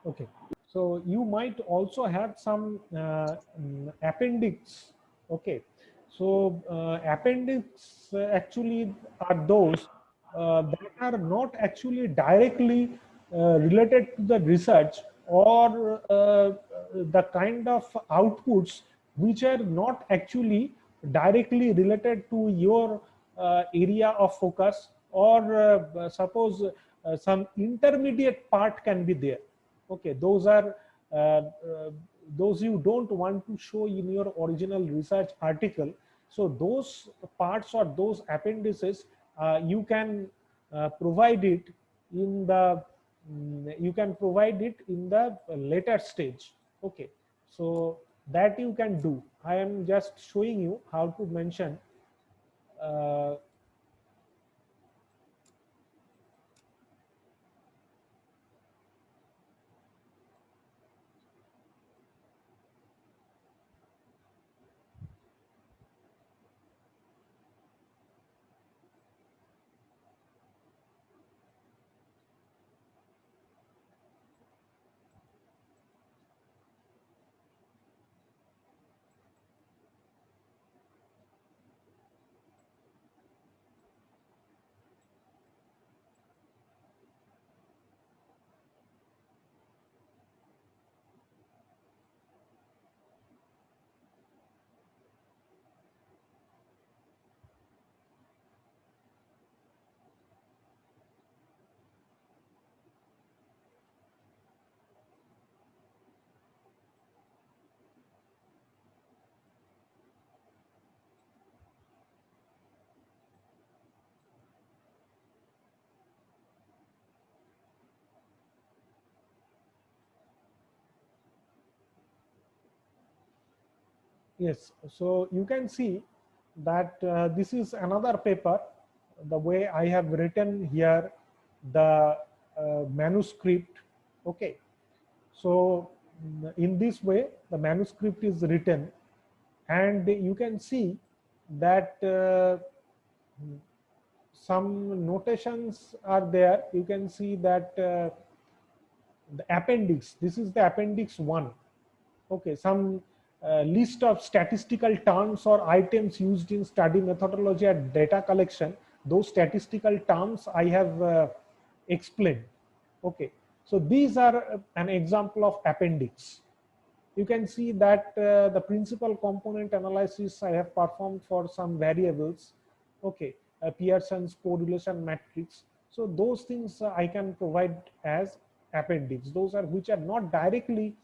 Okay, so you might also have some appendix. Okay, so appendix actually are those that are not actually directly related to the research, or the kind of outputs which are not actually directly related to your area of focus, or suppose some intermediate part can be there. Okay, those are uh, uh, those you don't want to show in your original research article. So those parts or those appendices, you can provide it in the you can provide it in the later stage. Okay, so that you can do. I am just showing you how to mention uh, yes, so you can see that this is another paper. The way I have written here the manuscript. Okay, so in this way the manuscript is written, and you can see that some notations are there. You can see that the appendix, this is the appendix 1. Okay, some list of statistical terms or items used in study methodology and data collection. Those statistical terms I have explained. Okay, so these are an example of appendix. You can see that the principal component analysis I have performed for some variables. Okay, Pearson's correlation matrix. So those things I can provide as appendix. Those are which are not directly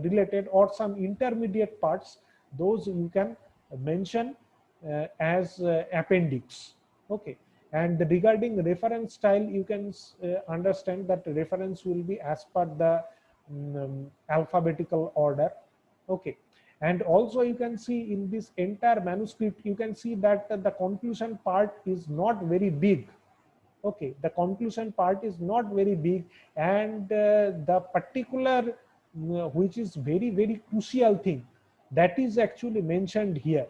related, or some intermediate parts. Those you can mention as appendix. Okay, and regarding reference style, you can understand that reference will be as per the alphabetical order. Okay, and also you can see in this entire manuscript, you can see that the conclusion part is not very big. Okay, the conclusion part is not very big, and the particular which is very very crucial thing, that is actually mentioned here,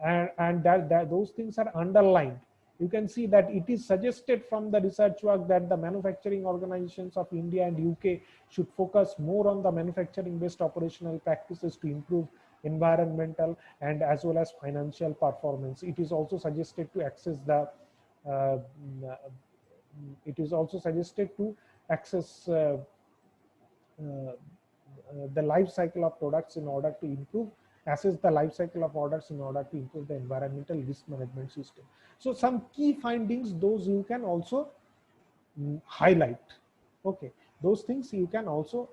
and that those things are underlined. You can see that it is suggested from the research work that the manufacturing organizations of India and UK should focus more on the manufacturing based operational practices to improve environmental and as well as financial performance. It is also suggested to access the uh, it is also suggested to access uh, the life cycle of products in order to improve, assess the life cycle of products in order to improve the environmental risk management system. So some key findings, those you can also highlight. Okay, those things you can also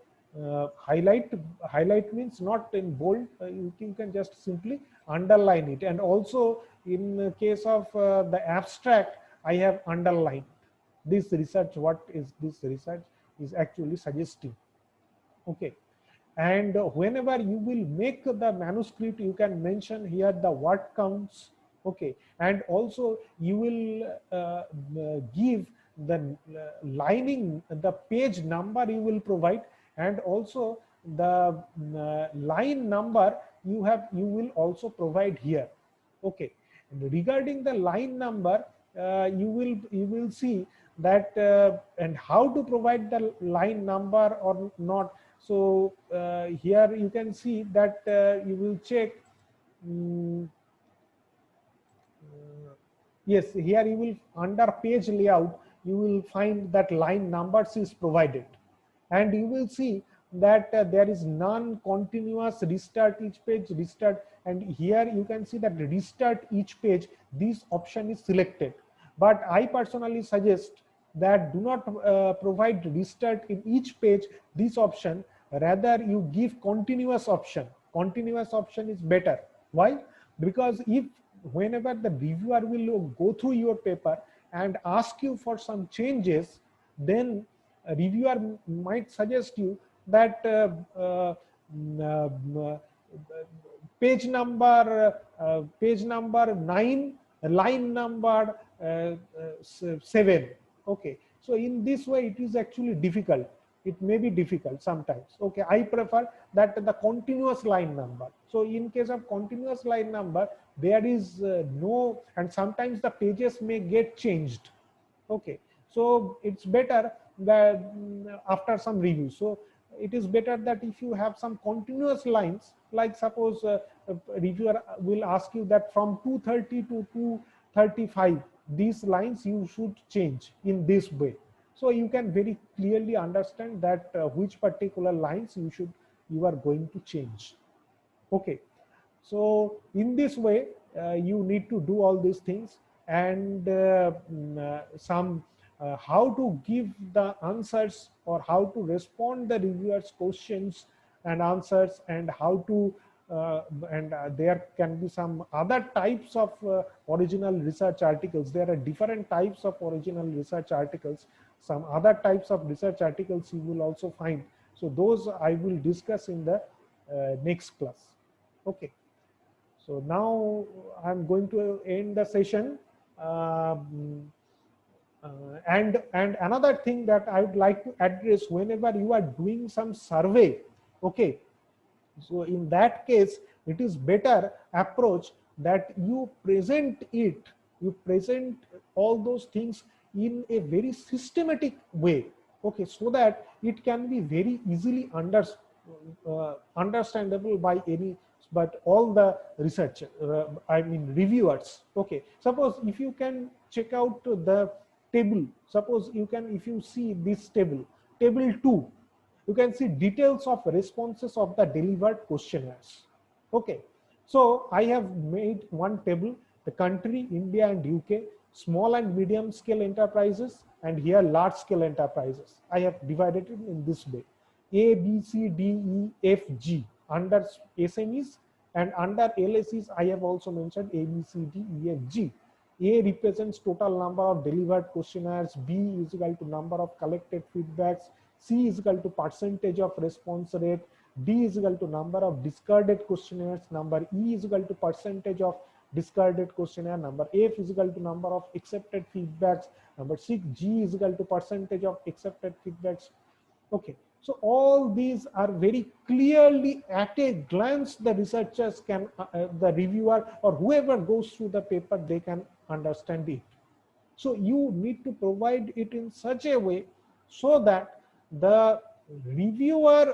highlight. Highlight means not in bold, you can just simply underline it. And also in the case of the abstract, I have underlined this research, what is this research is actually suggesting. Okay, and whenever you will make the manuscript, you can mention here the word counts. Okay, and also you will give the lining, the page number you will provide, and also the line number you will also provide here. Okay, And regarding the line number, you will see that and how to provide the line number or not. So here you can see that you will check. mm, yes, here you will, under page layout, you will find that line numbers is provided, and you will see that there is non-continuous restart each page, restart, and here you can see that restart each page, this option is selected. But I personally suggest that do not provide restart in each page, this option. Rather you give continuous option. Continuous option is better. Why? Because if whenever the reviewer will go through your paper and ask you for some changes, then a reviewer might suggest you that page number 9, line number 7. Okay, so in this way it is actually difficult. It may be difficult sometimes. Okay, I prefer that the continuous line number. So in case of continuous line number, there is no, and sometimes the pages may get changed. Okay, so it's better that after some review. So it is better that if you have some continuous lines, like suppose a reviewer will ask you that from 230 to 235, these lines you should change in this way. So you can very clearly understand that which particular lines you are going to change. Okay, so in this way you need to do all these things, and some how to give the answers, or how to respond the reviewers questions and answers, and how to and there can be some other types of original research articles. There are different types of original research articles. Some other types of research articles you will also find. So those I will discuss in the next class. Okay, so now I'm going to end the session. And another thing that I would like to address, whenever you are doing some survey, okay, so in that case, it is better approach that you present you present all those things in a very systematic way, okay, so that it can be very easily understandable by any, but all the research, I mean reviewers. Okay, suppose if you can check out the table, suppose you can, if you see this table, table 2, you can see details of responses of the delivered questionnaires. Okay, so I have made one table, the country, India and UK, small and medium scale enterprises, and here large scale enterprises. I have divided it in this way: A, B, C, D, E, F, G under SMEs, and under LSEs I have also mentioned A, B, C, D, E, F, G. A represents total number of delivered questionnaires, B is equal to number of collected feedbacks, C is equal to percentage of response rate, D is equal to number of discarded questionnaires, number E is equal to percentage of discarded questionnaire, number F is equal to number of accepted feedbacks, number 6, G is equal to percentage of accepted feedbacks. Okay, so all these are very clearly at a glance, the researchers can, the reviewer or whoever goes through the paper, they can understand it. So you need to provide it in such a way so that the reviewer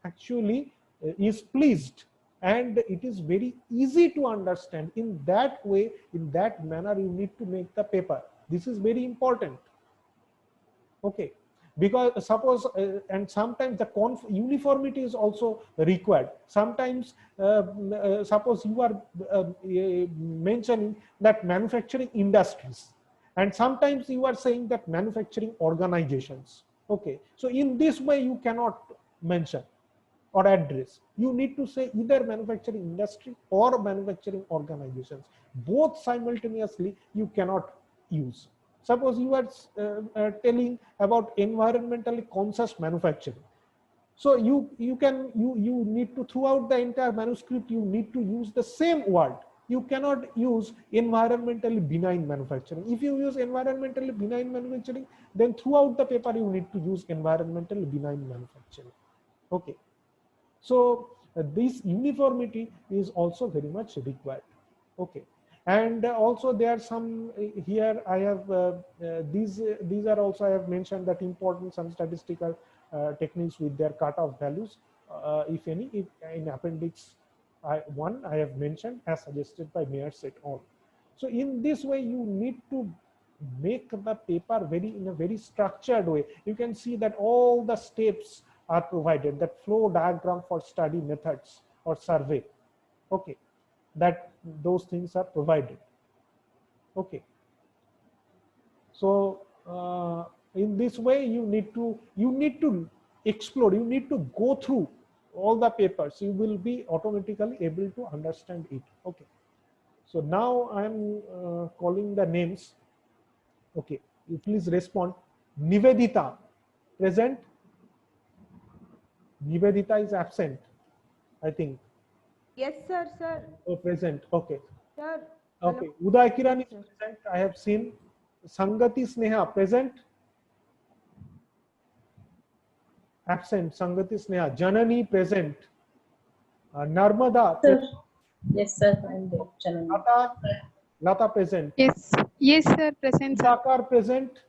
actually is pleased, and it is very easy to understand. In that way, in that manner, you need to make the paper. This is very important. Okay, because suppose and sometimes the uniformity is also required. Sometimes suppose you are mentioning that manufacturing industries, and sometimes you are saying that manufacturing organizations. Okay, so in this way you cannot mention or address. You need to say either manufacturing industry or manufacturing organizations. Both simultaneously you cannot use. Suppose you are telling about environmentally conscious manufacturing. So you need to, throughout the entire manuscript, you need to use the same word. You cannot use environmentally benign manufacturing. If you use environmentally benign manufacturing, then throughout the paper you need to use environmentally benign manufacturing. Okay. So this uniformity is also very much required. Okay. And also there are some here I have these are also I have mentioned that important some statistical techniques with their cutoff values, if any, if in appendix 1 I have mentioned as suggested by Mayers et al. So in this way you need to make the paper in a very structured way. You can see that all the steps are provided, that flow diagram for study methods or survey, okay, that those things are provided. Okay, so in this way you need to explore, you need to go through all the papers, you will be automatically able to understand it. Okay, so now I am calling the names. Okay, you please respond. Nivedita, present. Nivedita is absent, I think. Yes, sir, sir. Oh, present. Okay. Sir. Okay. Hello. Uday Kiran is present. I have seen. Sangati Sneha, present. Absent. Sangati Sneha. Janani, present. Narmada, Sir. present. Yes, sir. I'm there. Janani. Lata, present. Yes, yes, sir. Present, sir. Divakar, present.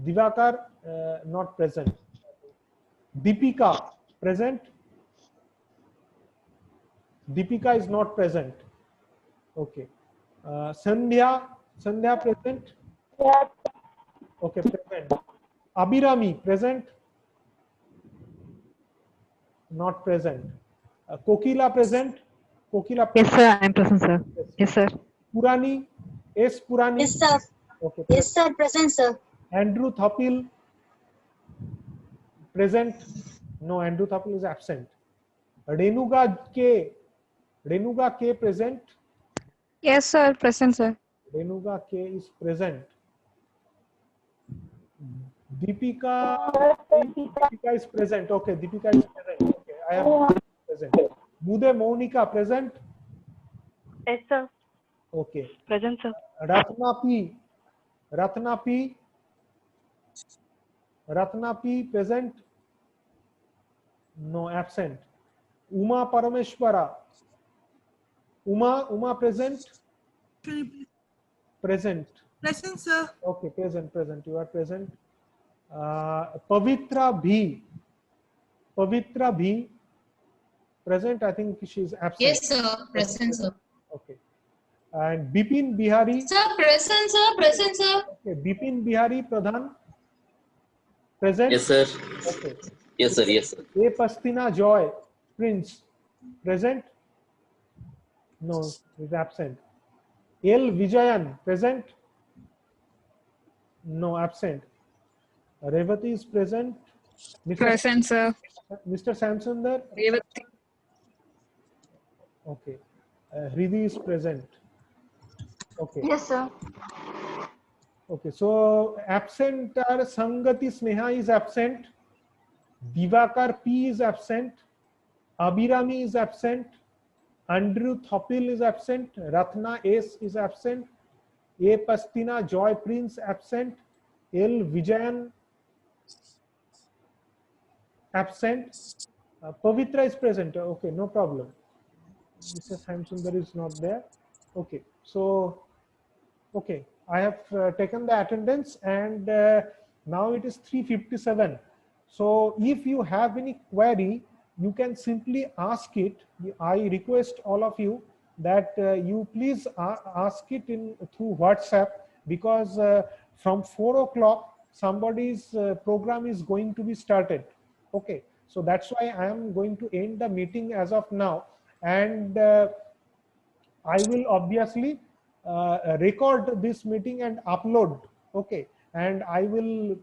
Divakar, not present. Deepika, present. Deepika is not present. Okay. Sandhya present. Yes. Okay, present. Abhirami, present. Not present. Kokila, present. Kokila. Yes, sir. I am present, sir. Yes, sir. Purani, S. Purani. Yes, sir. Okay. Yes, sir. Present, sir. Andrew Thopil, present. No, Andrew Thopil is absent. Renuga K, present. Yes, sir. Present, sir. Renuga K is present. Deepika is present. Okay, Deepika is present. Okay, I am present. Bude Monica, present. Yes, sir. Okay. Present, sir. Ratna P, present. No, absent. Uma Parameshwara. Uma present. Present. Present, sir. Okay, present. You are present. Pavitra B, present. I think she is absent. Yes, sir. Present, sir. Okay. And Bipin Bihari. Sir, present, sir. Present, sir. Okay, Bipin Bihari Pradhan. Present. Yes, sir. Okay. Yes, sir. Yes, sir. A Pastina Joy Prince, present. No, is absent. L Vijayan, present. No, absent. Revati is present. Present, sir. Mr. Samsundar. Revati. Okay. Hrivi is present. Okay. Yes, sir. Okay. So absent are Sangati Sneha is absent. Divakar P is absent. Abhirami is absent. Andrew Thopil is absent. Ratna S is absent. A Pastina Joy Prince absent. L Vijayan absent. Pavitra is present. Okay, no problem. Mr. Samsundar is not there. Okay, so okay, I have taken the attendance, and now it is 3:57. So if you have any query, you can simply ask it. I request all of you that you please ask it through WhatsApp, because from 4 o'clock somebody's program is going to be started. Okay, so that's why I am going to end the meeting as of now, and I will obviously record this meeting and upload. Okay, and I will